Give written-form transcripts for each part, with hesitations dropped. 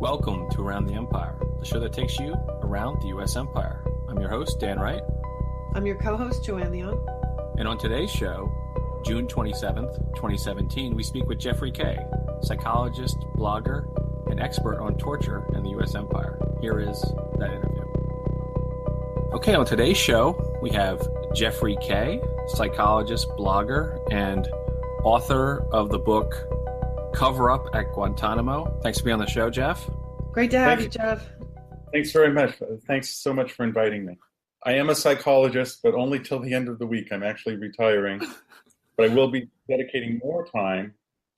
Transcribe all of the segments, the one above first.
Welcome to Around the Empire, the show that takes you around the U.S. Empire. I'm your host, Dan Wright. I'm your co-host, Joanne. And on today's show, June 27th, 2017, we speak with Jeffrey Kaye, psychologist, blogger, and expert on torture in the U.S. Empire. Here is that interview. Okay, on today's show, we have Jeffrey Kaye, psychologist, blogger, and author of the book Cover Up at Guantanamo. Thanks for being on the show, Jeff. Great to have you, Jeff. Thanks very much. Thanks so much for inviting me. I am a psychologist, but only till the end of the week. I'm actually retiring, but I will be dedicating more time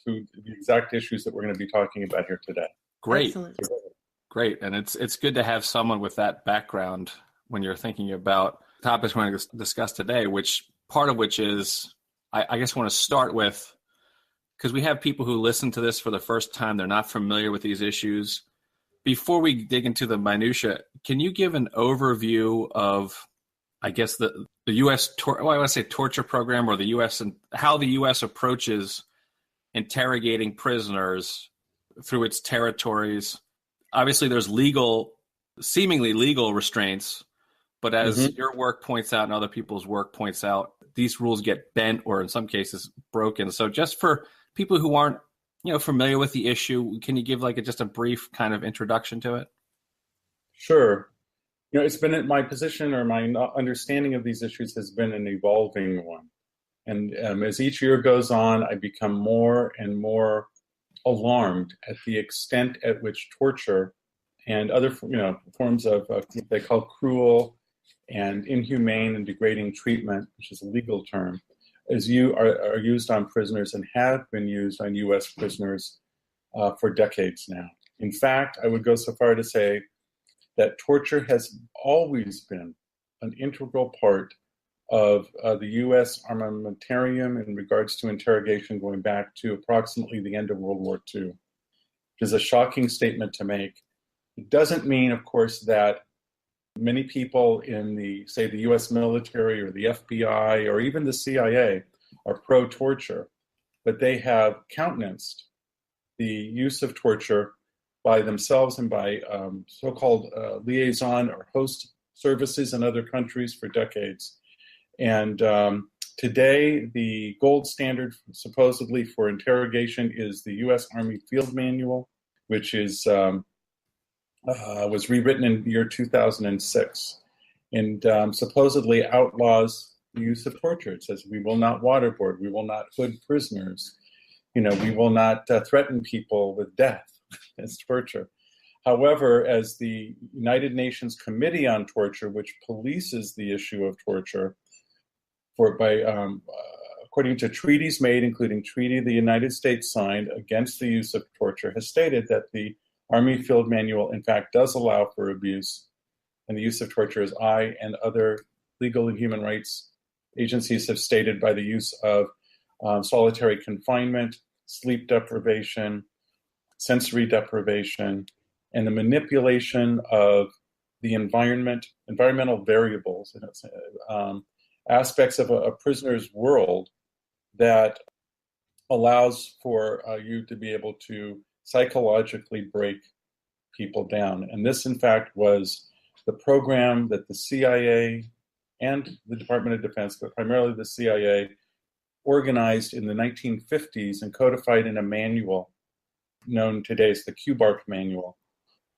to the exact issues that we're going to be talking about here today. Great. Excellent. Great. And it's good to have someone with that background when you're thinking about topics we're going to discuss today, which part of which is, I guess I want to start with, because we have people who listen to this for the first time. They're not familiar with these issues. Before we dig into the minutia, can you give an overview of, I guess, the U.S. torture program, or the U.S. and how the U.S. approaches interrogating prisoners through its territories? Obviously, there's seemingly legal restraints, but as your work points out and other people's work points out, these rules get bent or in some cases broken. So just for people who aren't, familiar with the issue, can you give just a brief kind of introduction to it? Sure. It's been my position, or my understanding of these issues has been an evolving one. And as each year goes on, I become more and more alarmed at the extent at which torture and other, forms of what they call cruel and inhumane and degrading treatment, which is a legal term, as are used on prisoners and have been used on U.S. prisoners for decades now. In fact, I would go so far to say that torture has always been an integral part of the U.S. armamentarium in regards to interrogation going back to approximately the end of World War II, which is a shocking statement to make. It doesn't mean, of course, that many people in the U.S. military or the FBI or even the CIA are pro-torture, but they have countenanced the use of torture by themselves and by so-called liaison or host services in other countries for decades. And today, the gold standard supposedly for interrogation is the U.S. Army Field Manual, which is was rewritten in the year 2006, and supposedly outlaws the use of torture. It says we will not waterboard, we will not hood prisoners, we will not threaten people with death as torture. However, as the United Nations Committee on Torture, which polices the issue of torture, according to treaties made, including treaty the United States signed against the use of torture, has stated that the Army Field Manual, in fact, does allow for abuse and the use of torture, as I and other legal and human rights agencies have stated, by the use of solitary confinement, sleep deprivation, sensory deprivation, and the manipulation of the environmental variables, aspects of a prisoner's world that allows for you to be able to psychologically break people down. And this, in fact, was the program that the CIA and the Department of Defense, but primarily the CIA, organized in the 1950s and codified in a manual known today as the QBARC manual,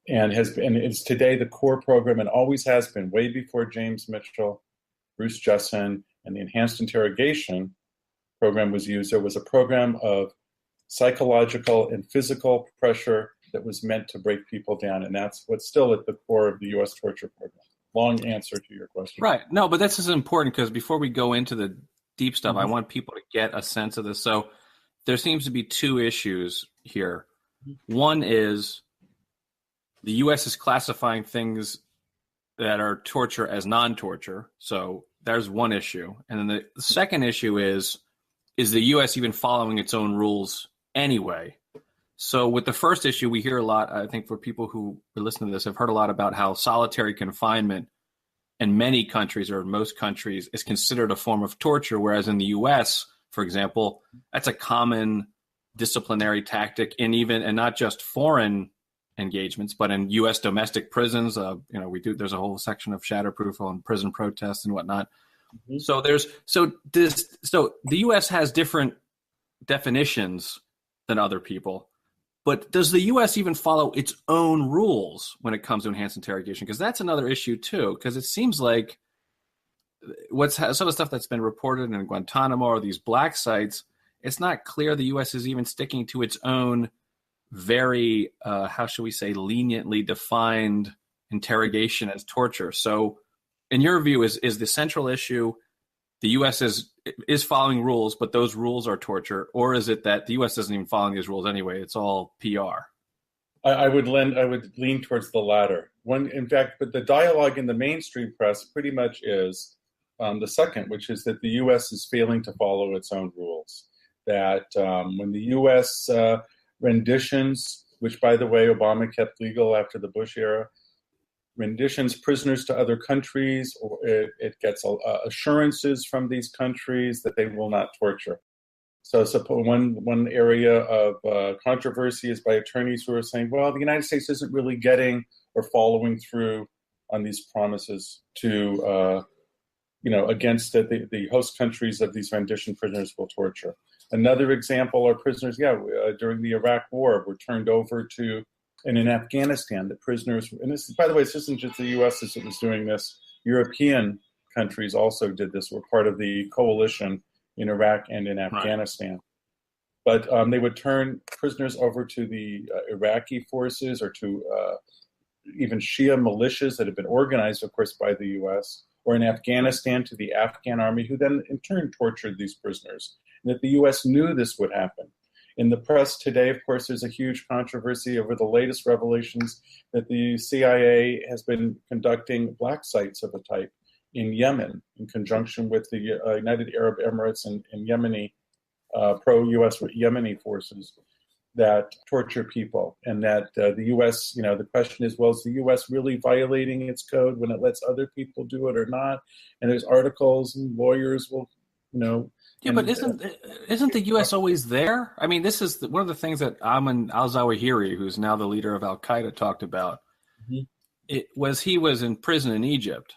and is today the core program, and always has been, way before James Mitchell, Bruce Jessen, and the enhanced interrogation program was used. There was a program of psychological and physical pressure that was meant to break people down. And that's what's still at the core of the U.S. torture program. Long answer to your question. Right. No, but this is important because before we go into the deep stuff, I want people to get a sense of this. So there seems to be two issues here. One is the U.S. is classifying things that are torture as non-torture. So there's one issue. And then the second issue is the U.S. even following its own rules anyway? So with the first issue, we hear a lot, I think for people who are listening to this, have heard a lot about how solitary confinement in many countries, or most countries, is considered a form of torture, whereas in the U.S., for example, that's a common disciplinary tactic, and not just foreign engagements, but in U.S. domestic prisons, there's a whole section of shatterproof on prison protests and whatnot. Mm-hmm. So the U.S. has different definitions than other people, but does the U.S. even follow its own rules when it comes to enhanced interrogation? Because that's another issue too. Because it seems like some of the stuff that's been reported in Guantanamo or these black sites, it's not clear the U.S. is even sticking to its own very, how should we say, leniently defined interrogation as torture. So in your view, is the central issue the U.S. is following rules, but those rules are torture, or is it that the U.S. doesn't even follow these rules anyway? It's all PR. I would lean towards the latter. In fact, but the dialogue in the mainstream press pretty much is the second, which is that the U.S. is failing to follow its own rules. That when the U.S. renditions, which by the way Obama kept legal after the Bush era, renditions prisoners to other countries, or it gets assurances from these countries that they will not torture. So one area of controversy is by attorneys who are saying, well, the United States isn't really getting or following through on these promises to, against the host countries of these rendition prisoners will torture. Another example are prisoners, during the Iraq War were turned over to, and in Afghanistan, the prisoners, and this, by the way, this isn't just the U.S. that was doing this. European countries also did this, were part of the coalition in Iraq and in Afghanistan. Right. But they would turn prisoners over to the Iraqi forces or to even Shia militias that had been organized, of course, by the U.S., or in Afghanistan to the Afghan army, who then in turn tortured these prisoners. And that the U.S. knew this would happen. In the press today, of course, there's a huge controversy over the latest revelations that the CIA has been conducting black sites of a type in Yemen in conjunction with the United Arab Emirates and Yemeni, pro-U.S. Yemeni forces that torture people. And that the U.S., the question is, well, is the U.S. really violating its code when it lets other people do it or not? And there's articles and lawyers will, Yeah, but isn't the U.S. always there? I mean, this is one of the things that Ayman al-Zawahiri, who's now the leader of Al-Qaeda, talked about. Mm-hmm. He was in prison in Egypt,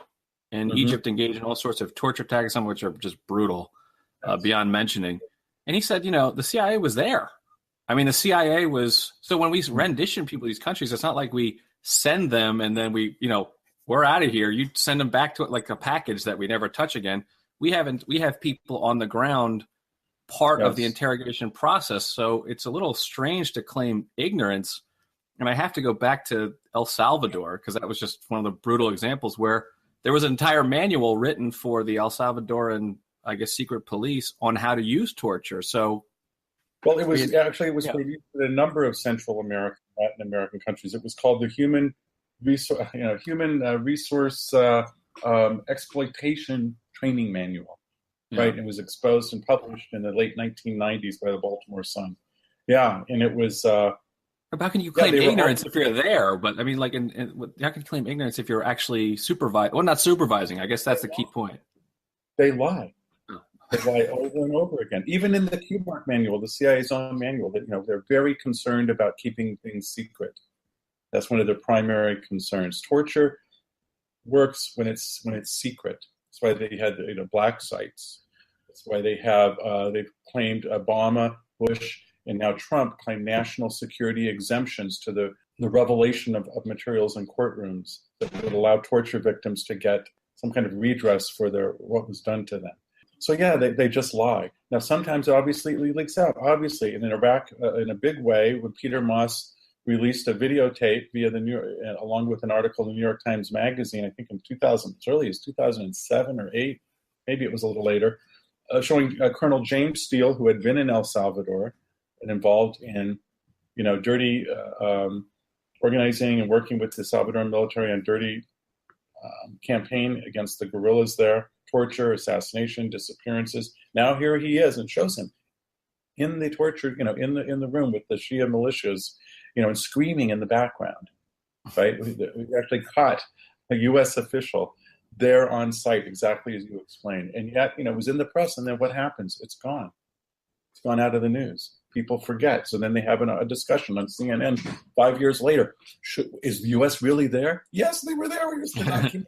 and mm-hmm. Egypt engaged in all sorts of torture tactics, some of which are just brutal, beyond mentioning. And he said, the CIA was there. I mean, the CIA was, so when we rendition people to these countries, it's not like we send them and then we're out of here. You send them back to it like a package that we never touch again. We have people on the ground, part of the interrogation process. So it's a little strange to claim ignorance. And I have to go back to El Salvador, because that was just one of the brutal examples where there was an entire manual written for the El Salvadoran, I guess, secret police on how to use torture. So, well, it was used in a number of Central American, Latin American countries. It was called the Human Resource Exploitation Training Manual, right? It was exposed and published in the late 1990s by the Baltimore Sun. Yeah, and it was. How can you claim ignorance if you're there? But I mean, how can you claim ignorance if you're actually supervising? Well, not supervising. I guess that's the key point. They lie. They lie over and over again. Even in the QMARC manual, the CIA's own manual, that they're very concerned about keeping things secret. That's one of their primary concerns. Torture works when it's secret. That's why they had black sites. That's why they have they've claimed Obama, Bush, and now Trump claim national security exemptions to the revelation of materials in courtrooms that would allow torture victims to get some kind of redress for what was done to them. So they just lie. Now sometimes obviously it leaks out. Obviously, and in Iraq, in a big way, when Peter Moss released a videotape via along with an article in the New York Times Magazine, I think in 2000, as early as 2007 or 8, maybe it was a little later, showing Colonel James Steele, who had been in El Salvador and involved in, dirty organizing and working with the Salvadoran military on dirty campaign against the guerrillas there, torture, assassination, disappearances. Now here he is, and shows him in the torture, in the room with the Shia militias, and screaming in the background, right? We actually caught a U.S. official there on site, exactly as you explained. And yet, it was in the press, and then what happens? It's gone. It's gone out of the news. people forget. So then they have a discussion on CNN 5 years later. Is the U.S. really there? Yes, they were there. Here's the document.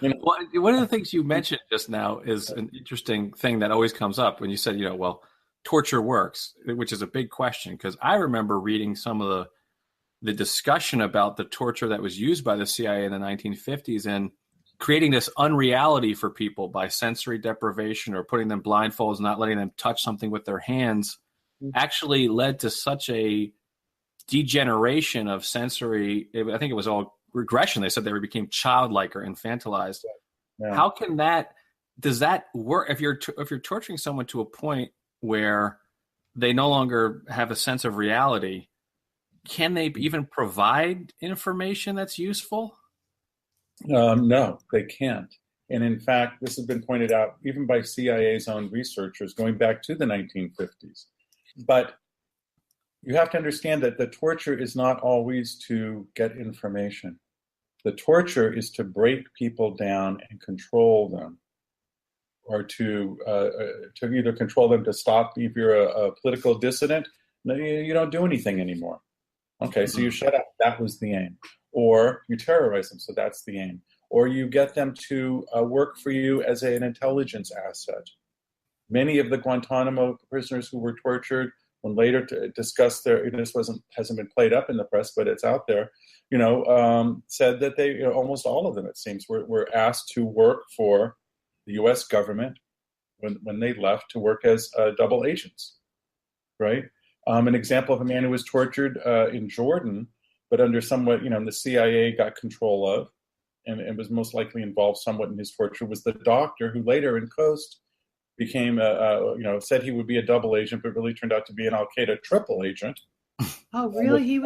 Well, one of the things you mentioned just now is an interesting thing that always comes up when you said, well, torture works, which is a big question, because I remember reading some of the discussion about the torture that was used by the CIA in the 1950s and creating this unreality for people by sensory deprivation or putting them blindfolds, not letting them touch something with their hands, actually led to such a degeneration of sensory. I think it was all regression. They said they became childlike or infantilized. Yeah. How can does that work if you're torturing someone to a point where they no longer have a sense of reality? Can they even provide information that's useful? No, they can't. And in fact, this has been pointed out even by CIA's own researchers going back to the 1950s. But you have to understand that the torture is not always to get information. The torture is to break people down and control them, or to either control them to stop. If you're a political dissident, you don't do anything anymore. Okay, so you shut up. That was the aim. Or you terrorize them, so that's the aim. Or you get them to work for you as an intelligence asset. Many of the Guantanamo prisoners who were tortured, when later discussed this hasn't been played up in the press, but it's out there, said that they, almost all of them, it seems, were asked to work for the U.S. government when they left, to work as double agents, right? An example of a man who was tortured in Jordan, but under somewhat, the CIA got control of, and was most likely involved somewhat in his torture, was the doctor who later in Khost became, said he would be a double agent, but really turned out to be an Al-Qaeda triple agent. Oh, really? He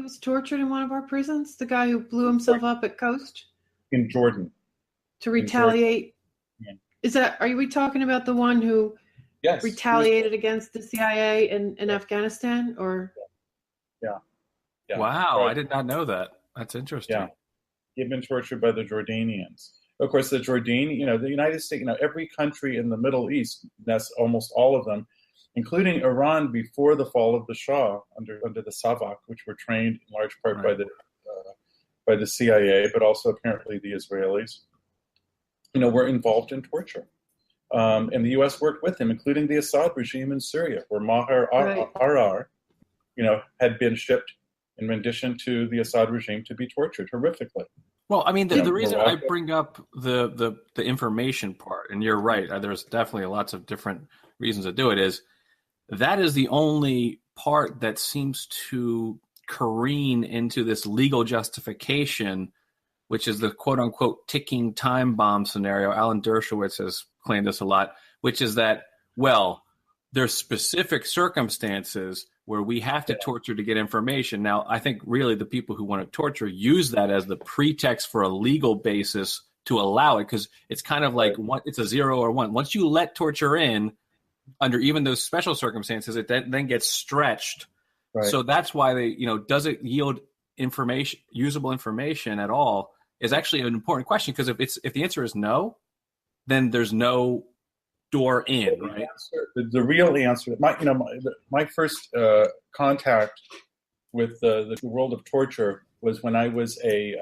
was tortured in one of our prisons? The guy who blew himself up at Khost? In Jordan. To retaliate? Yeah. Are we talking about the one who retaliated against the CIA in Afghanistan? Or? Yeah. Wow, right. I did not know that. That's interesting. Yeah. He'd been tortured by the Jordanians. Of course, the United States, every country in the Middle East, that's almost all of them, including Iran before the fall of the Shah under the Savak, which were trained in large part by the CIA, but also apparently the Israelis, were involved in torture. And the U.S. worked with them, including the Assad regime in Syria, where Maher Arar, had been shipped in rendition to the Assad regime to be tortured horrifically. Well, I mean, the reason I bring up the information part, and you're right, there's definitely lots of different reasons to do it, is that is the only part that seems to careen into this legal justification, which is the quote-unquote ticking time bomb scenario. Alan Dershowitz has claimed this a lot, which is that, well, there's specific circumstances where we have to torture to get information. Now, I think really the people who want to torture use that as the pretext for a legal basis to allow it, because it's kind of like it's a 0 or 1. Once you let torture in, under even those special circumstances, it then gets stretched. Right. So that's why they, does it yield information, usable information at all, is actually an important question, because if the answer is no, then there's no door in, right? The real answer, my first contact with the world of torture was when I was a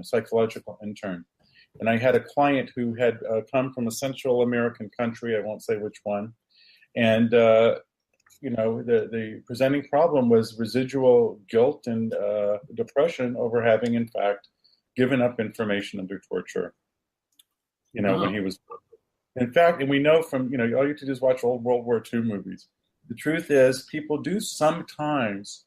psychological intern, and I had a client who had come from a Central American country, I won't say which one, and the presenting problem was residual guilt and depression over having, in fact, given up information under torture. When he was. In fact, and we know from, all you have to do is watch old World War II movies. The truth is, people do sometimes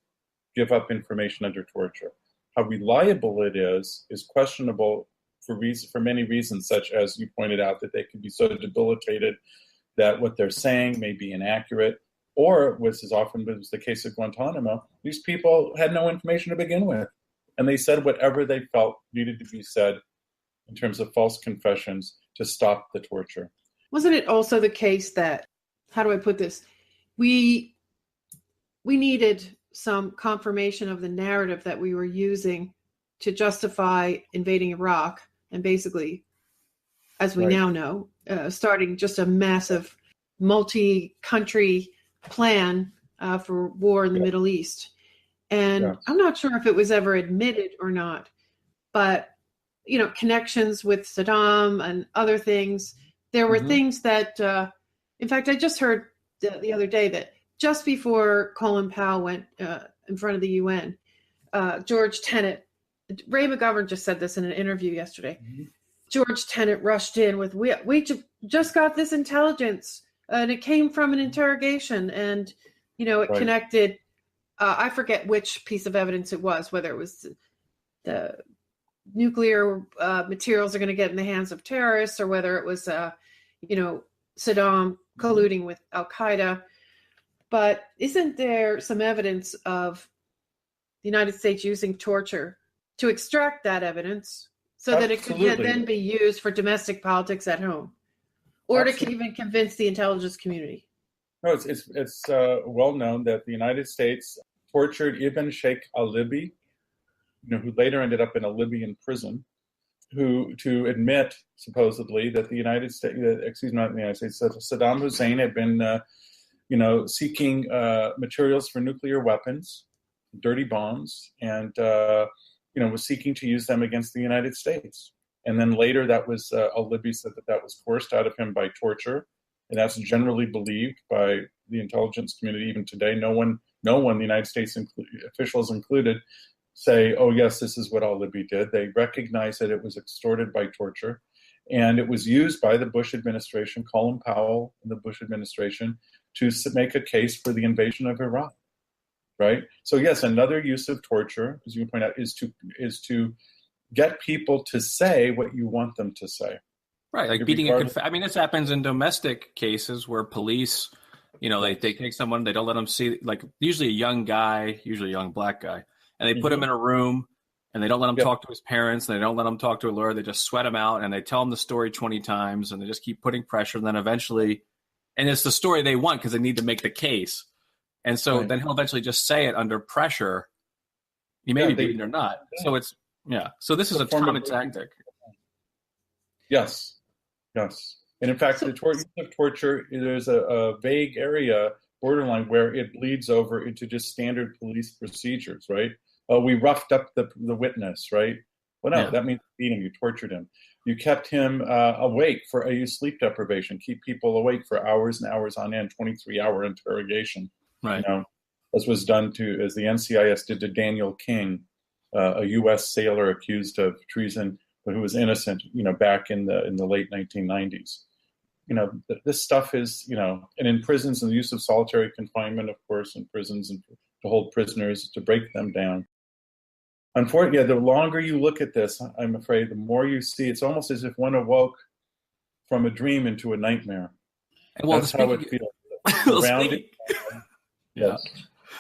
give up information under torture. How reliable it is questionable for many reasons, such as you pointed out, that they could be so debilitated that what they're saying may be inaccurate, or, which is often was the case at Guantanamo, these people had no information to begin with, and they said whatever they felt needed to be said in terms of false confessions to stop the torture. Wasn't it also the case that, how do I put this? We needed some confirmation of the narrative that we were using to justify invading Iraq, and basically, as we now know, starting just a massive multi-country plan for war in the Middle East. And I'm not sure if it was ever admitted or not, but, connections with Saddam and other things. There were things that, in fact, I just heard the other day that just before Colin Powell went in front of the UN, George Tenet, Ray McGovern just said this in an interview yesterday. George Tenet rushed in with, we just got this intelligence, and it came from an interrogation, and, it connected, I forget which piece of evidence it was, whether it was the nuclear materials are going to get in the hands of terrorists, or whether it was, Saddam colluding with Al-Qaeda. But isn't there some evidence of the United States using torture to extract that evidence so that it could then be used for domestic politics at home, or to even convince the intelligence community? No, it's well known that the United States tortured Ibn Sheikh al-Libi, who later ended up in a Libyan prison, to admit supposedly that Saddam Hussein had been, seeking materials for nuclear weapons, dirty bombs, and was seeking to use them against the United States. And then later, that was al-Libi said that was forced out of him by torture, and that's generally believed by the intelligence community even today. No one, the United States officials included, say, "Oh yes, this is what al-Libi did." They recognize that it was extorted by torture, and it was used by the Bush administration, Colin Powell, and the Bush administration, to make a case for the invasion of Iraq. Right. So yes, another use of torture, as you point out, is to get people to say what you want them to say. Right, like beating this happens in domestic cases where police, they take someone, they don't let them see, like usually a young guy, usually a young black guy, and they put him in a room, and they don't let him talk to his parents, and they don't let him talk to a lawyer. They just sweat him out, and they tell him the story 20 times, and they just keep putting pressure. And then eventually, and it's the story they want because they need to make the case. And so then he'll eventually just say it under pressure. He may be beaten or not. So it's, So this is a common tactic. Yes. And in fact, the use of torture, there's a vague area, borderline, where it bleeds over into just standard police procedures, right? Oh, we roughed up the witness, right? Well, no, that means beating. You tortured him. You kept him awake for sleep deprivation. Keep people awake for hours and hours on end, 23-hour interrogation. Right. As was done as the NCIS did to Daniel King, a U.S. sailor accused of treason, but who was innocent, back in the late 1990s. This stuff is, and in prisons, and the use of solitary confinement, of course, in prisons, and to hold prisoners, to break them down. Unfortunately, the longer you look at this, I'm afraid, the more you see. It's almost as if one awoke from a dream into a nightmare. That's how it feels. Yes.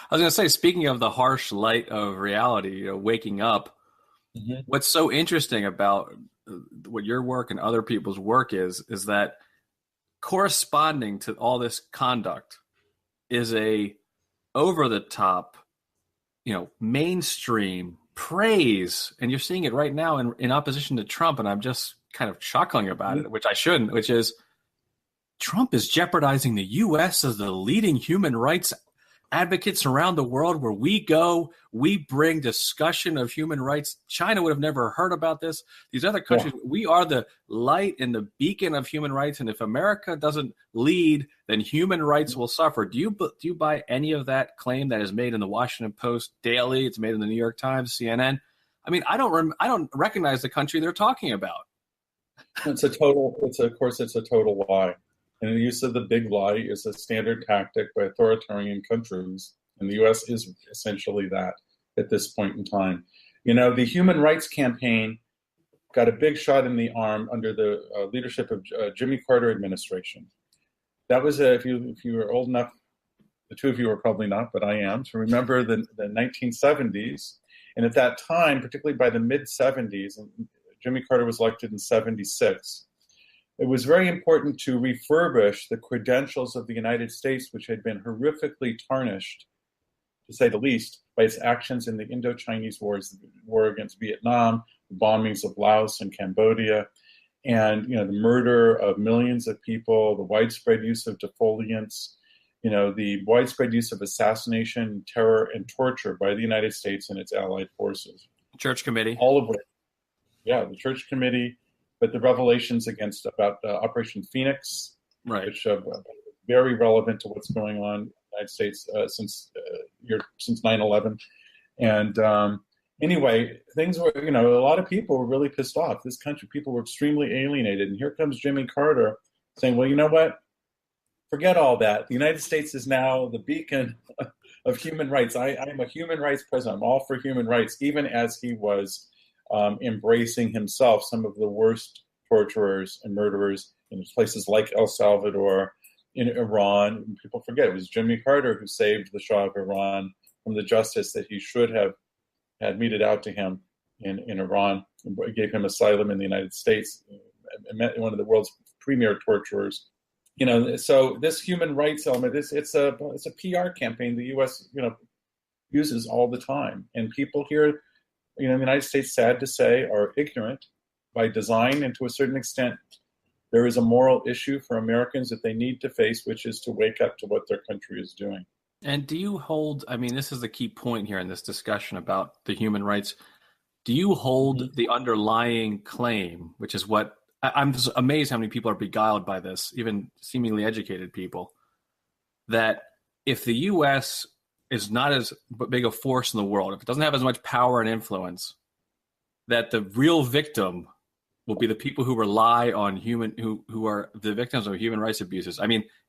I was going to say, speaking of the harsh light of reality, waking up, what's so interesting about what your work and other people's work is that corresponding to all this conduct is a over-the-top, mainstream praise. And you're seeing it right now in opposition to Trump, and I'm just kind of chuckling about it, which I shouldn't, which is Trump is jeopardizing the U.S. as the leading human rights advocates around the world. Where we go, we bring discussion of human rights. China would have never heard about this. These other countries, we are the light and the beacon of human rights. And if America doesn't lead, then human rights will suffer. Do you buy any of that claim that is made in the Washington Post daily? It's made in the New York Times, CNN. I mean, I don't recognize the country they're talking about. It's a total lie. And the use of the big lie is a standard tactic by authoritarian countries. And the U.S. is essentially that at this point in time. The Human Rights Campaign got a big shot in the arm under the leadership of Jimmy Carter administration. That was, if you were old enough, the two of you are probably not, but I am, to remember the 1970s. And at that time, particularly by the mid-70s, and Jimmy Carter was elected in 76, it was very important to refurbish the credentials of the United States, which had been horrifically tarnished, to say the least, by its actions in the Indo-Chinese wars, the war against Vietnam, the bombings of Laos and Cambodia, and the murder of millions of people, the widespread use of defoliants, the widespread use of assassination, terror, and torture by the United States and its allied forces. Church Committee. All of which, the Church Committee, but the revelations about Operation Phoenix, right, which are very relevant to what's going on in the United States since 9/11. And anyway, things were, a lot of people were really pissed off. This country, people were extremely alienated. And here comes Jimmy Carter saying, well, you know what? Forget all that. The United States is now the beacon of human rights. I'm a human rights president. I'm all for human rights, even as he was embracing himself some of the worst torturers and murderers in places like El Salvador, in Iran. People forget it was Jimmy Carter who saved the Shah of Iran from the justice that he should have had meted out to him in Iran, and gave him asylum in the United States, met one of the world's premier torturers. So this human rights element, it's a PR campaign the U.S. uses all the time, and people here, in the United States, sad to say, are ignorant by design, and to a certain extent, there is a moral issue for Americans that they need to face, which is to wake up to what their country is doing. And do you hold, this is the key point here in this discussion about the human rights, do you hold the underlying claim, which is what, I'm just amazed how many people are beguiled by this, even seemingly educated people, that if the U.S. is not as big a force in the world, if it doesn't have as much power and influence, that the real victim will be the people who rely on who are the victims of human rights abuses.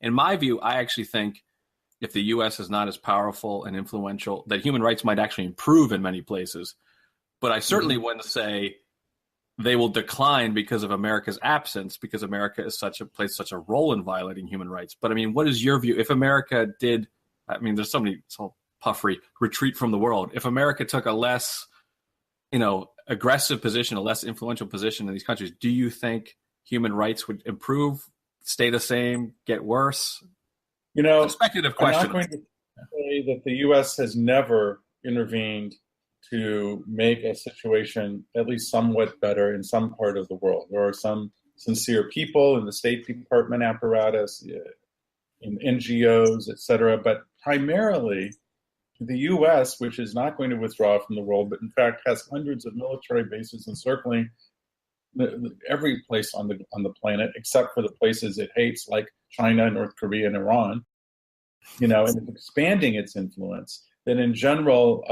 In my view, I actually think if the U.S. is not as powerful and influential, that human rights might actually improve in many places. But I certainly wouldn't say they will decline because of America's absence, because America is plays such a role in violating human rights. But what is your view? If America did, there's so many, it's all puffery, retreat from the world. If America took a less, aggressive position, a less influential position in these countries, do you think human rights would improve, stay the same, get worse? A speculative question. I'm not going to say that the U.S. has never intervened to make a situation at least somewhat better in some part of the world. There are some sincere people in the State Department apparatus, in NGOs, et cetera, but primarily the U.S., which is not going to withdraw from the world, but in fact has hundreds of military bases encircling every place on the planet, except for the places it hates, like China, North Korea, and Iran, and it's expanding its influence, then in general,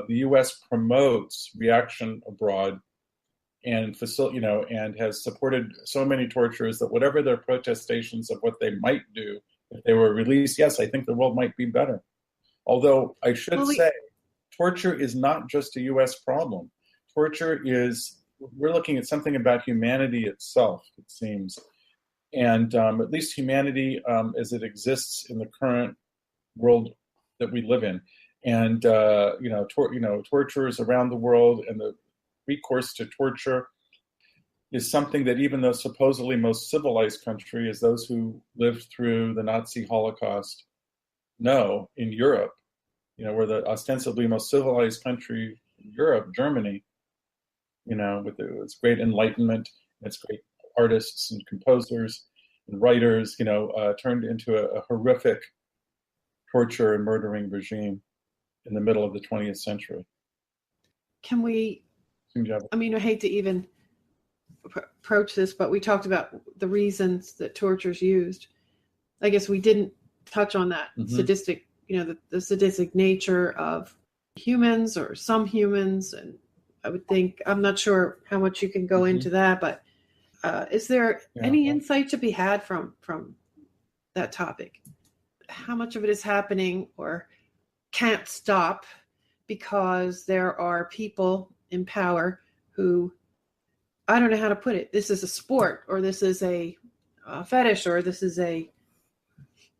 the U.S. promotes reaction abroad and and has supported so many torturers that whatever their protestations of what they might do if they were released, yes, I think the world might be better. Although I should say, torture is not just a U.S. problem. Torture we're looking at something about humanity itself, it seems. And at least humanity as it exists in the current world that we live in. And, torturers around the world and the recourse to torture is something that even the supposedly most civilized country, as those who lived through the Nazi Holocaust know, in Europe, we're the ostensibly most civilized country in Europe, Germany, with its great enlightenment, its great artists and composers and writers, turned into a horrific torture and murdering regime in the middle of the 20th century. Can we, I hate to even approach this, but we talked about the reasons that torture is used. I guess we didn't touch on that sadistic, the sadistic nature of humans or some humans. And I would think, I'm not sure how much you can go into that, but is there any insight to be had from that topic? How much of it is happening or can't stop because there are people in power who, I don't know how to put it, this is a sport, or this is a fetish, or this is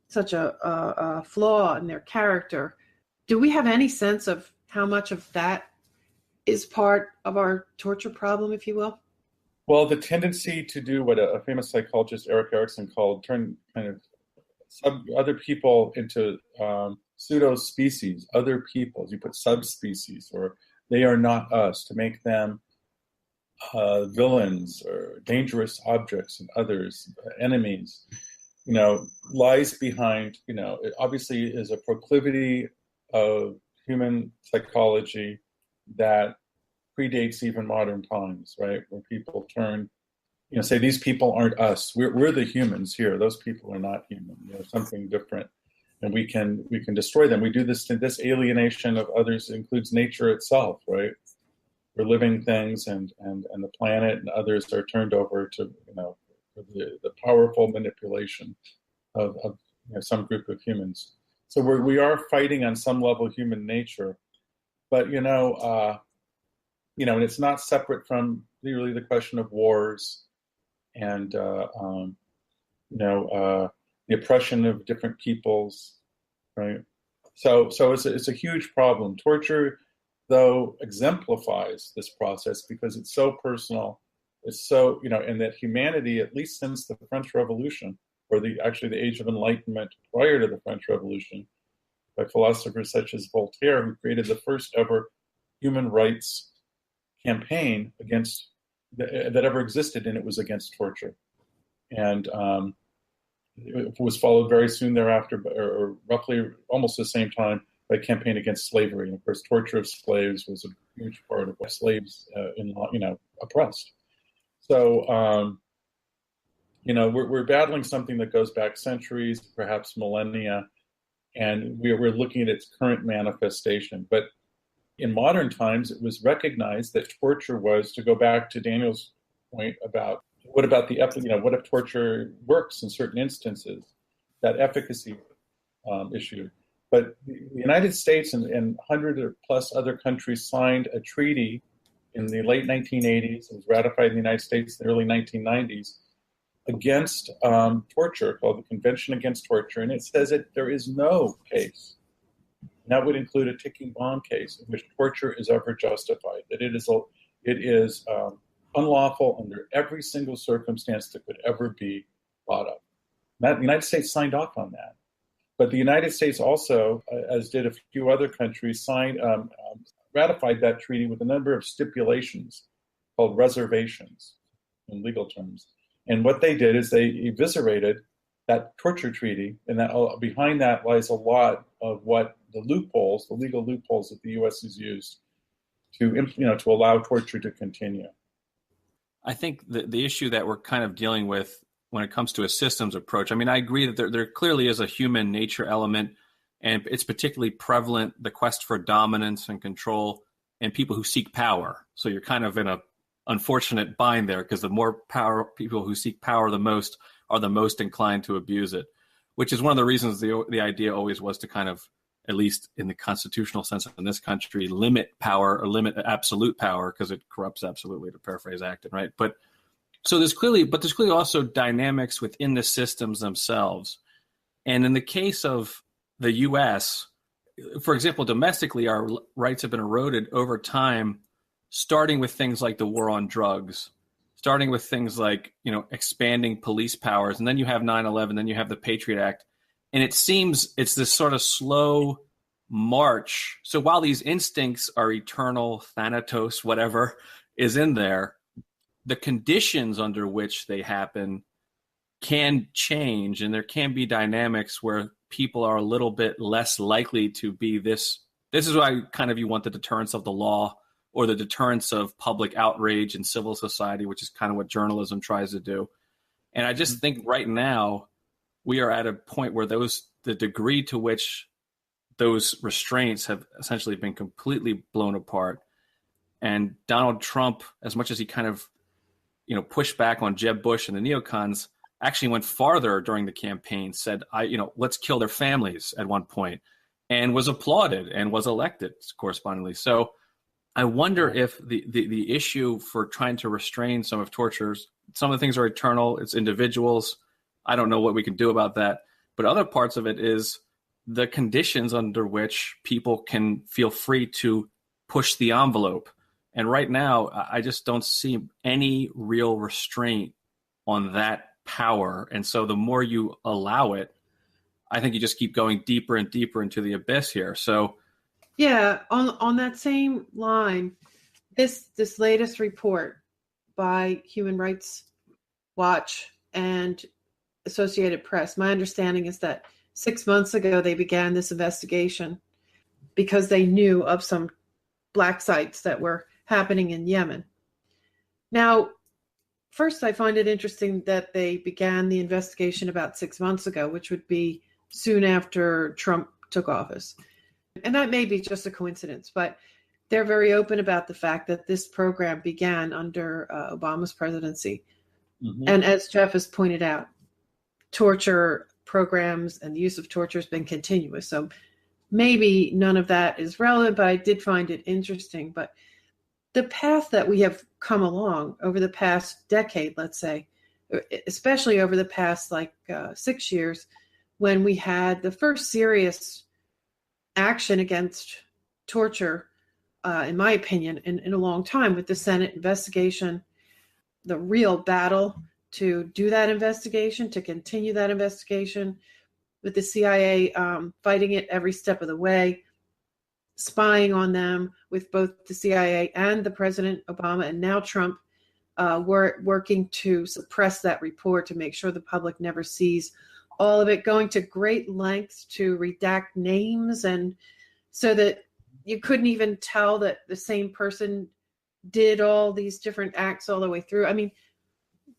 such a flaw in their character. Do we have any sense of how much of that is part of our torture problem, if you will? Well, the tendency to do what a famous psychologist, Erik Erikson, called turn kind of other people into pseudo-species, other peoples. You put subspecies, or they are not us, to make them villains or dangerous objects and others, enemies. lies behind, it obviously is a proclivity of human psychology that predates even modern times, right? Where people turn, say these people aren't us. We're the humans here. Those people are not human. Something different, and we can destroy them. We do this. This alienation of others includes nature itself, right? We're living things, and the planet and others are turned over to the powerful manipulation of some group of humans. So we are fighting on some level human nature, but and it's not separate from really the question of wars and the oppression of different peoples, right? So it's a huge problem. Torture, though, exemplifies this process because it's so personal. It's so and that humanity, at least since the French Revolution, or the Age of Enlightenment prior to the French Revolution, by philosophers such as Voltaire, who created the first ever human rights campaign that ever existed, and it was against torture. And it was followed very soon thereafter, or roughly almost the same time, by a campaign against slavery. And of course, torture of slaves was a huge part of what slaves oppressed. So, we're battling something that goes back centuries, perhaps millennia, and we're looking at its current manifestation. But in modern times, it was recognized that torture was, to go back to Daniel's point about what if torture works in certain instances, that efficacy issue. But the United States and 100 or plus other countries signed a treaty in the late 1980s. It was ratified in the United States in the early 1990s against torture, called the Convention Against Torture. And it says that there is no case, and that would include a ticking bomb case, in which torture is ever justified, that it is unlawful under every single circumstance that could ever be thought of. The United States signed off on that. But the United States also, as did a few other countries, ratified that treaty with a number of stipulations called reservations in legal terms. And what they did is they eviscerated that torture treaty, and that behind that lies a lot of what the legal loopholes that the U.S. has used to allow torture to continue. I think the issue that we're kind of dealing with when it comes to a systems approach, I agree that there clearly is a human nature element, and it's particularly prevalent, the quest for dominance and control, and people who seek power. So you're kind of in a unfortunate bind there, because the more power people who seek power the most are the most inclined to abuse it, which is one of the reasons the idea always was to kind of, at least in the constitutional sense in this country, limit power or limit absolute power, because it corrupts absolutely, to paraphrase Acton, right? But there's clearly also dynamics within the systems themselves. And in the case of the U.S., for example, domestically, our rights have been eroded over time, starting with things like the war on drugs, starting with things like, expanding police powers. And then you have 9/11, then you have the Patriot Act. And it seems it's this sort of slow march. So while these instincts are eternal, Thanatos, whatever is in there, the conditions under which they happen can change, and there can be dynamics where people are a little bit less likely to be this. This is why kind of you want the deterrence of the law, or the deterrence of public outrage in civil society, which is kind of what journalism tries to do. And I just think right now we are at a point where the degree to which those restraints have essentially been completely blown apart. And Donald Trump, as much as he kind of, pushed back on Jeb Bush and the neocons, actually went farther during the campaign, said, let's kill their families at one point, and was applauded and was elected correspondingly. So I wonder if the issue for trying to restrain some of tortures, some of the things are eternal, it's individuals. I don't know what we can do about that. But other parts of it is the conditions under which people can feel free to push the envelope. And right now, I just don't see any real restraint on that power. And so the more you allow it, I think you just keep going deeper and deeper into the abyss here. So yeah, on that same line, this latest report by Human Rights Watch and Associated Press. My understanding is that 6 months ago they began this investigation because they knew of some black sites that were happening in Yemen. Now, first, I find it interesting that they began the investigation about 6 months ago, which would be soon after Trump took office. And that may be just a coincidence, but they're very open about the fact that this program began under Obama's presidency. Mm-hmm. And as Jeff has pointed out, torture programs and the use of torture has been continuous. So maybe none of that is relevant, but I did find it interesting. But the path that we have come along over the past decade, let's say, especially over the past 6 years, when we had the first serious action against torture, in my opinion, in a long time, with the Senate investigation, the real battle to do that investigation, to continue that investigation, with the CIA fighting it every step of the way, spying on them, with both the CIA and the President Obama and now Trump working to suppress that report to make sure the public never sees all of it, going to great lengths to redact names, and so that you couldn't even tell that the same person did all these different acts all the way through. I mean,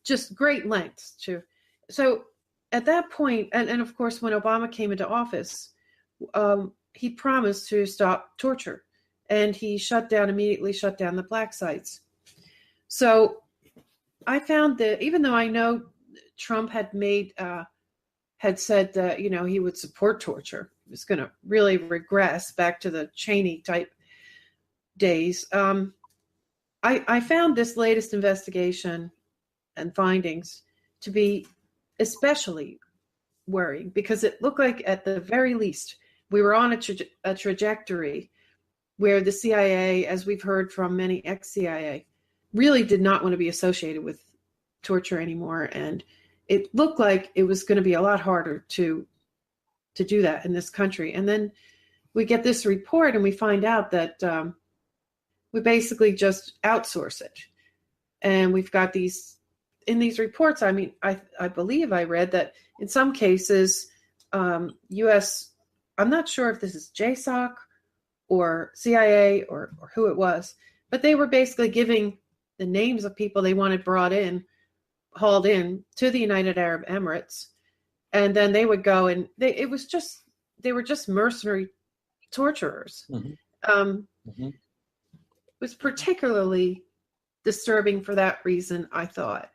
just great lengths to. So at that point, and of course, when Obama came into office, he promised to stop torture, and he immediately shut down the black sites. So I found that even though I know Trump had said that, he would support torture, he was going to really regress back to the Cheney type days. I found this latest investigation and findings to be especially worrying, because it looked like, at the very least, we were on a trajectory where the CIA, as we've heard from many ex-CIA, really did not want to be associated with torture anymore. And it looked like it was going to be a lot harder to do that in this country. And then we get this report and we find out that we basically just outsource it. And we've got in these reports, I mean, I believe I read that in some cases, U.S., I'm not sure if this is JSOC or CIA or who it was, but they were basically giving the names of people they wanted hauled in to the United Arab Emirates. And then they would go and they were just mercenary torturers. Mm-hmm. It was particularly disturbing for that reason, I thought.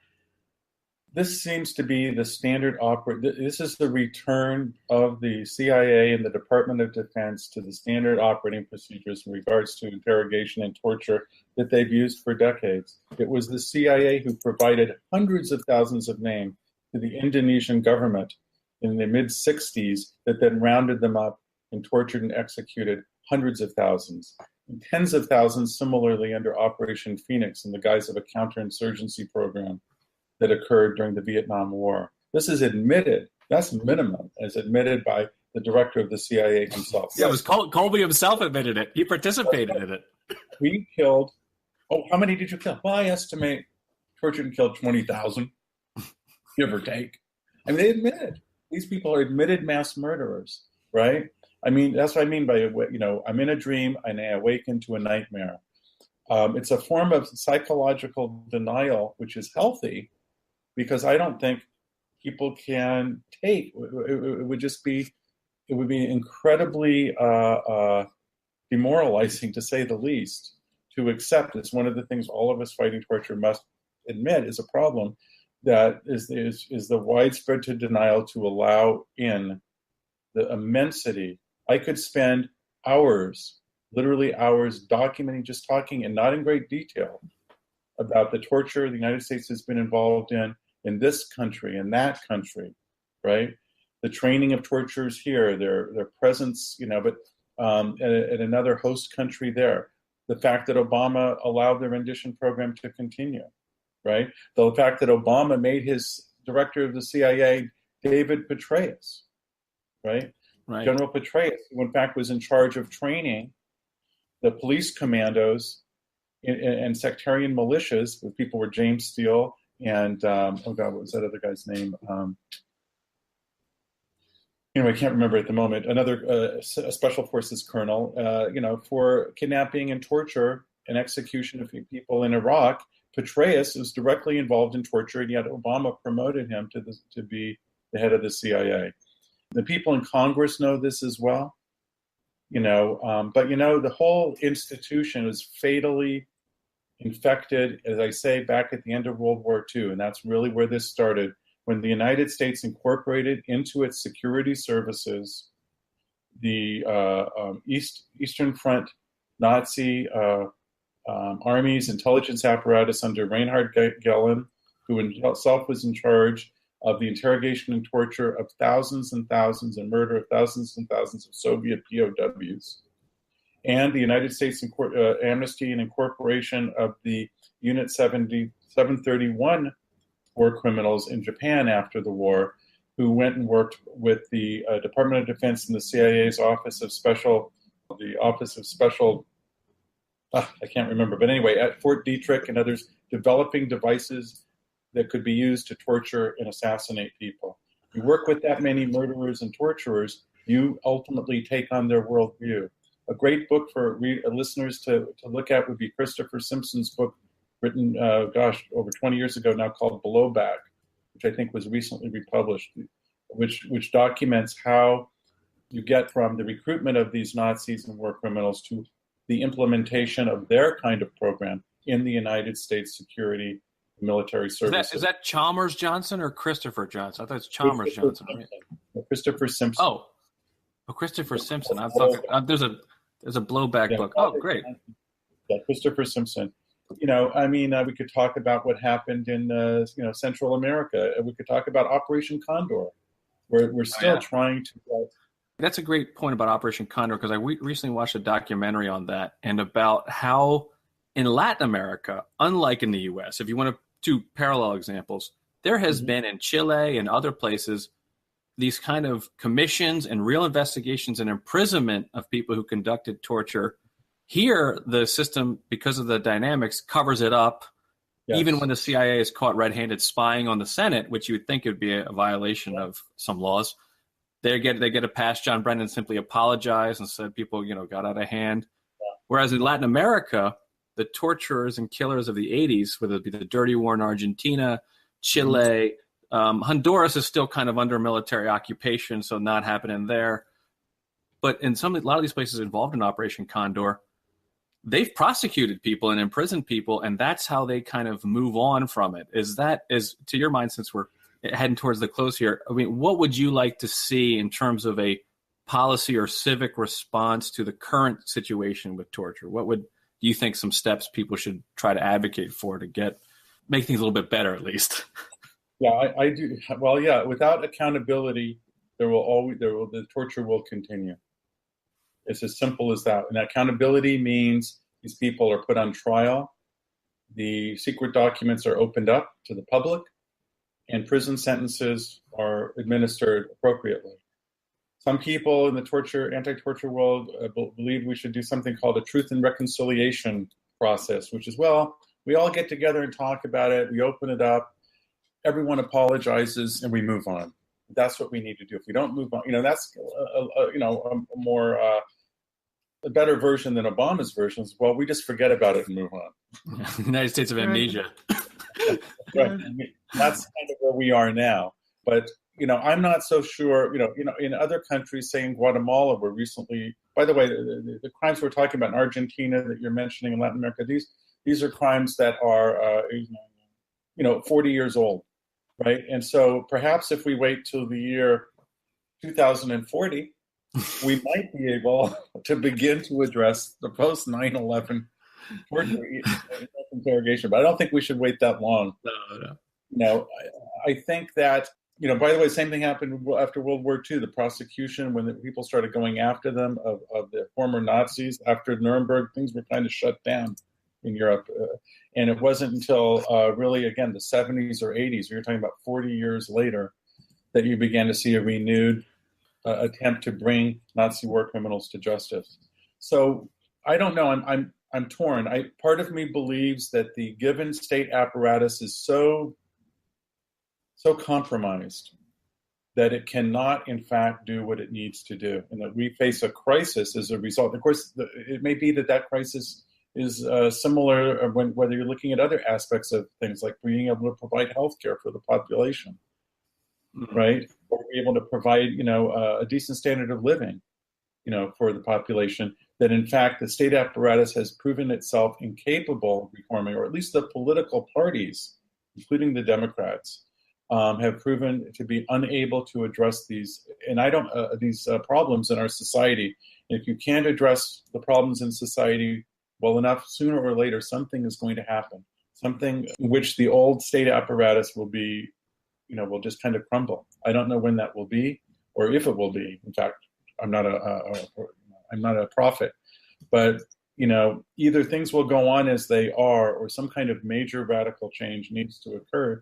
This seems to be the standard this is the return of the CIA and the Department of Defense to the standard operating procedures in regards to interrogation and torture that they've used for decades. It was the CIA who provided hundreds of thousands of names to the Indonesian government in the mid-60s that then rounded them up and tortured and executed hundreds of thousands. And tens of thousands similarly under Operation Phoenix in the guise of a counterinsurgency program that occurred during the Vietnam War. This is admitted, that's minimum, as admitted by the director of the CIA himself. Yeah, it was Colby himself admitted it. He participated in it. We killed, how many did you kill? Well, I estimate tortured and killed 20,000, give or take. I mean, they admitted. These people are admitted mass murderers, right? I mean, that's what I mean by, I'm in a dream and I awaken to a nightmare. It's a form of psychological denial, which is healthy, because I don't think people can take. It would be incredibly demoralizing, to say the least, to accept. It's one of the things all of us fighting torture must admit is a problem, that is the widespread denial to allow in the immensity. I could spend hours, literally hours, documenting, just talking, and not in great detail, about the torture the United States has been involved in this country, in that country, right? The training of torturers here, their presence, but at another host country there. The fact that Obama allowed the rendition program to continue, right? The fact that Obama made his director of the CIA David Petraeus, right? General Petraeus, who in fact was in charge of training the police commandos and sectarian militias. People were James Steele and what was that other guy's name? I can't remember at the moment, another special forces colonel, for kidnapping and torture and execution of people in Iraq. Petraeus was directly involved in torture, and yet Obama promoted him to be the head of the CIA. The people in Congress know this as well, but the whole institution is fatally infected, as I say, back at the end of World War II, and that's really where this started, when the United States incorporated into its security services the Eastern Front Nazi Army's intelligence apparatus under Reinhard Gehlen, who himself was in charge of the interrogation and torture of thousands and thousands and murder of thousands and thousands of Soviet POWs, and the United States Amnesty and Incorporation of the Unit 731 war criminals in Japan after the war, who went and worked with the Department of Defense and the CIA's Office of Special, I can't remember, but anyway, at Fort Detrick and others, developing devices that could be used to torture and assassinate people. You work with that many murderers and torturers, you ultimately take on their worldview. A great book for listeners to look at would be Christopher Simpson's book, written, over 20 years ago now, called Blowback, which I think was recently republished, which documents how you get from the recruitment of these Nazis and war criminals to the implementation of their kind of program in the United States security military services. Is that Chalmers Johnson or Christopher Johnson? I thought it's Chalmers Johnson. Christopher Simpson. Oh, Christopher Simpson. I thought there's a Blowback book. Oh, great. Yeah, Christopher Simpson. We could talk about what happened in Central America. We could talk about Operation Condor, where we're still trying to. That's a great point about Operation Condor, because I recently watched a documentary on that and about how in Latin America, unlike in the U.S., if you want to do parallel examples, there has been in Chile and other places these kind of commissions and real investigations and imprisonment of people who conducted torture. Here, the system, because of the dynamics, covers it up. Yes. Even when the CIA is caught red-handed spying on the Senate, which you would think would be a violation of some laws, they get a pass. John Brennan simply apologized and said people, got out of hand. Yeah. Whereas in Latin America, the torturers and killers of the 80s, whether it be the dirty war in Argentina, Chile, Honduras is still kind of under military occupation, so not happening there. But in a lot of these places involved in Operation Condor, they've prosecuted people and imprisoned people, and that's how they kind of move on from it. Is to your mind, since we're heading towards the close here, what would you like to see in terms of a policy or civic response to the current situation with torture? Do you think some steps people should try to advocate for to make things a little bit better, at least? Yeah, I do. Well, yeah, without accountability, the torture will continue. It's as simple as that. And accountability means these people are put on trial, the secret documents are opened up to the public, and prison sentences are administered appropriately. Some people in the anti-torture world believe we should do something called a truth and reconciliation process, which is, we all get together and talk about it, we open it up, everyone apologizes, and we move on. That's what we need to do. If we don't move on, that's a better version than Obama's version is, we just forget about it and move on. United States of amnesia. Right. That's kind of where we are now. But, I'm not so sure, in other countries, say in Guatemala, where recently, by the way, the crimes we're talking about in Argentina that you're mentioning in Latin America, these are crimes that are, 40 years old, right? And so perhaps if we wait till the year 2040, we might be able to begin to address the post 9/11 torture interrogation. But I don't think we should wait that long. No. I think that, by the way, same thing happened after World War II, the prosecution, when people started going after them of the former Nazis. After Nuremberg, things were kind of shut down in Europe. And it wasn't until really, again, the 70s or 80s, we were talking about 40 years later, that you began to see a renewed attempt to bring Nazi war criminals to justice. So I don't know. I'm torn. Part of me believes that the given state apparatus is so compromised that it cannot, in fact, do what it needs to do, and that we face a crisis as a result. Of course, it may be that crisis is similar whether you're looking at other aspects of things like being able to provide healthcare for the population, right? Or be able to provide, a decent standard of living, for the population. That in fact the state apparatus has proven itself incapable of reforming, or at least the political parties, including the Democrats, have proven to be unable to address these problems in our society. And if you can't address the problems in society well enough, sooner or later something is going to happen. Something in which the old state apparatus will be, will just kind of crumble. I don't know when that will be, or if it will be. In fact, I'm not a prophet, but either things will go on as they are, or some kind of major radical change needs to occur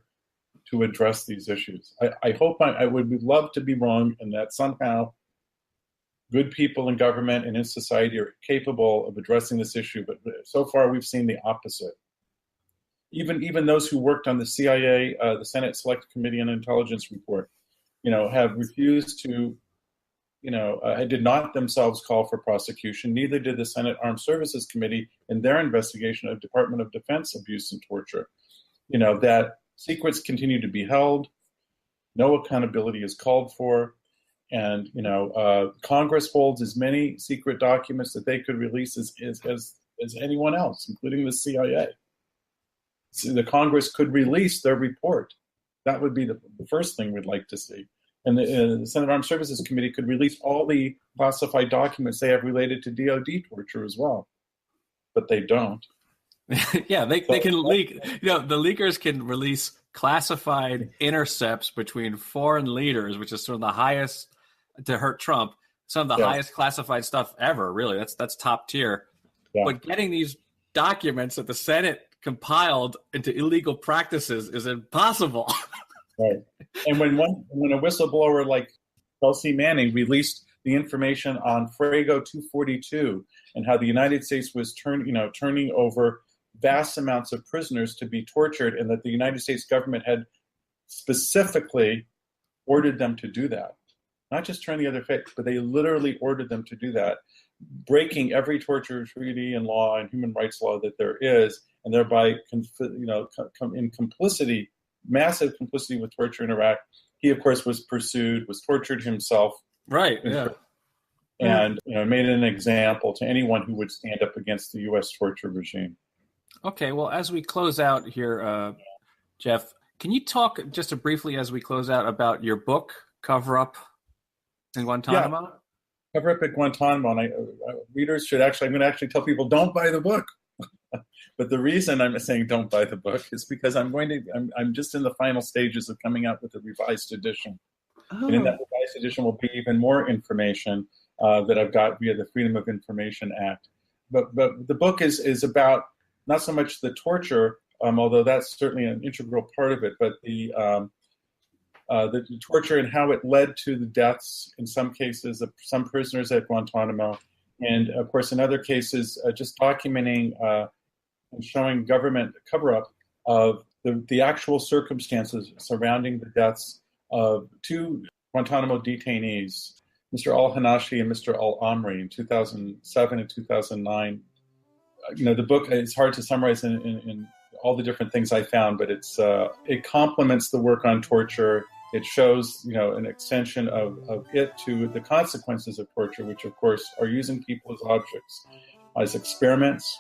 to address these issues. I would love to be wrong, and that somehow good people in government and in society are capable of addressing this issue. But so far, we've seen the opposite. Even those who worked on the CIA, the Senate Select Committee on Intelligence report, have refused to. Did not themselves call for prosecution. Neither did the Senate Armed Services Committee in their investigation of Department of Defense abuse and torture. That secrets continue to be held, no accountability is called for, and Congress holds as many secret documents that they could release as anyone else, including the CIA. So the Congress could release their report. That would be the first thing we'd like to see. And the Senate Armed Services Committee could release all the classified documents they have related to DOD torture as well. But they don't. Yeah, they can leak. The leakers can release classified intercepts between foreign leaders, which is sort of the highest to hurt Trump, some of the highest classified stuff ever, really. That's top tier. Yeah. But getting these documents that the Senate compiled into illegal practices is impossible. Right. And when a whistleblower like Chelsea Manning released the information on Fuego 242 and how the United States was turning over vast amounts of prisoners to be tortured, and that the United States government had specifically ordered them to do that, not just turn the other face, but they literally ordered them to do that, breaking every torture treaty and law and human rights law that there is, and thereby in complicity. Massive complicity with torture in Iraq. He, of course, was pursued, was tortured himself. Right, yeah. And made an example to anyone who would stand up against the U.S. torture regime. Okay, well, as we close out here, Jeff, can you talk just briefly as we close out about your book, Cover Up in Guantanamo? Yeah. Cover Up at Guantanamo. And readers should I'm going to actually tell people, don't buy the book. But the reason I'm saying don't buy the book is because I'm just in the final stages of coming out with a revised edition. Oh. And in that revised edition will be even more information that I've got via the Freedom of Information Act. But the book is about not so much the torture, although that's certainly an integral part of it, but the torture and how it led to the deaths, in some cases, of some prisoners at Guantanamo. And, of course, in other cases, just documenting and showing government cover-up of the actual circumstances surrounding the deaths of two Guantanamo detainees, Mr. Al-Hanashi and Mr. Al-Amri, in 2007 and 2009. The book is hard to summarize in all the different things I found, but it complements the work on torture. It shows, an extension of it to the consequences of torture, which, of course, are using people as objects, as experiments,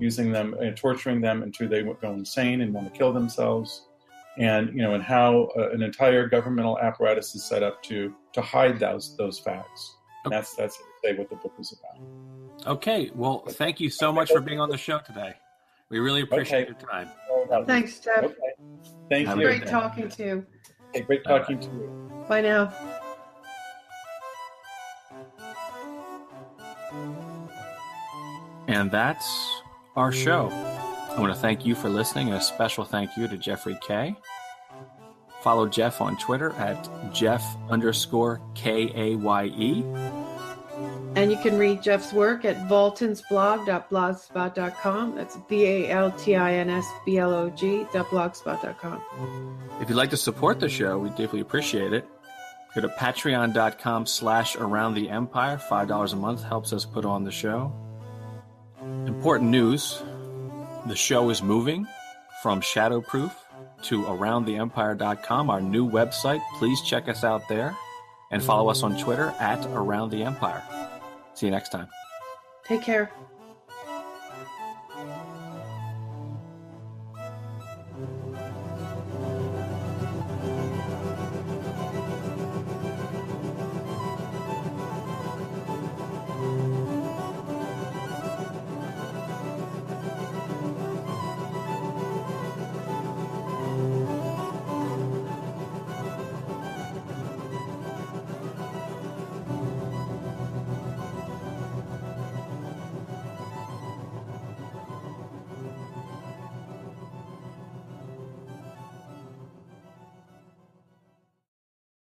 using them and torturing them until they go insane and want to kill themselves, and and how an entire governmental apparatus is set up to hide those facts. And that's what the book is about. Okay, well, thank you so much for being on the show today. We really appreciate your time. Thanks, Jeff. Okay. Thank you. Great talking to you. Hey, great talking to you. Bye now. And that's our show. I want to thank you for listening, and a special thank you to Jeffrey Kaye. Follow Jeff on Twitter at Jeff_KAYE. And you can read Jeff's work at valtinsblog.blogspot.com. That's VALTINSBLOG.blogspot.com. If you'd like to support the show, we deeply appreciate it. Go to patreon.com/Around the Empire. $5 a month helps us put on the show. Important news. The show is moving from Shadowproof to AroundTheEmpire.com, our new website. Please check us out there and follow us on Twitter @AroundTheEmpire. See you next time. Take care.